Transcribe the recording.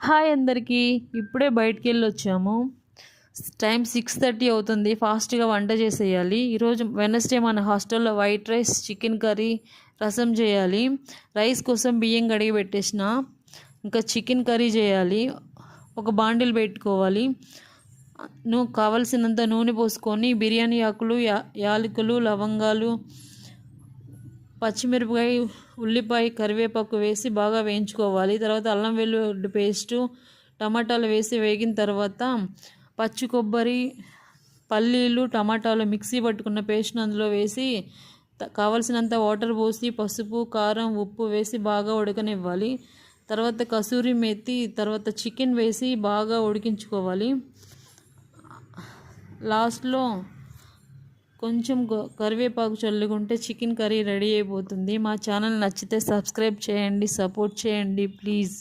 Hi అందరికీ. ఇప్పుడే బయటికెళ్ళొచ్చాము. Time 6:30 అవుతుంది. ఫాస్ట్‌గా వంట చేసేయాలి. ఈరోజు వెడ్నెస్‌డే మన హాస్టల్‌లో వైట్ రైస్, చికెన్ కర్రీ, రసం చేయాలి. రైస్ కోసం బియ్యం కడిగి పెట్టేసిన. ఇంకా చికెన్ కర్రీ చేయాలి. ఒక బాండిల్ పెట్టుకోవాలి. కావలసినంత నూనె పోసుకొని బిర్యానీ ఆకులు, యాలకులు, లవంగాలు, పచ్చిమిరపకాయ, ఉల్లిపాయ, కరివేపాకు వేసి బాగా వేయించుకోవాలి. తర్వాత అల్లం వెల్లుల్లి పేస్టు, టమాటాలు వేసి వేగిన తర్వాత పచ్చి కొబ్బరి, పల్లీలు, టమాటాలు మిక్సీ పట్టుకున్న పేస్ట్ను అందులో వేసి కావలసినంత వాటర్ పోసి పసుపు, కారం, ఉప్పు వేసి బాగా ఉడకనివ్వాలి. తర్వాత కసూరి మెత్తి, తర్వాత చికెన్ వేసి బాగా ఉడికించుకోవాలి. లాస్ట్లో కొంచెం కరివేపాకు చల్లుకుంటే చికెన్ కర్రీ రెడీ అయిపోతుంది. మా ఛానల్ నచ్చితే సబ్స్క్రైబ్ చేయండి, సపోర్ట్ చేయండి ప్లీజ్.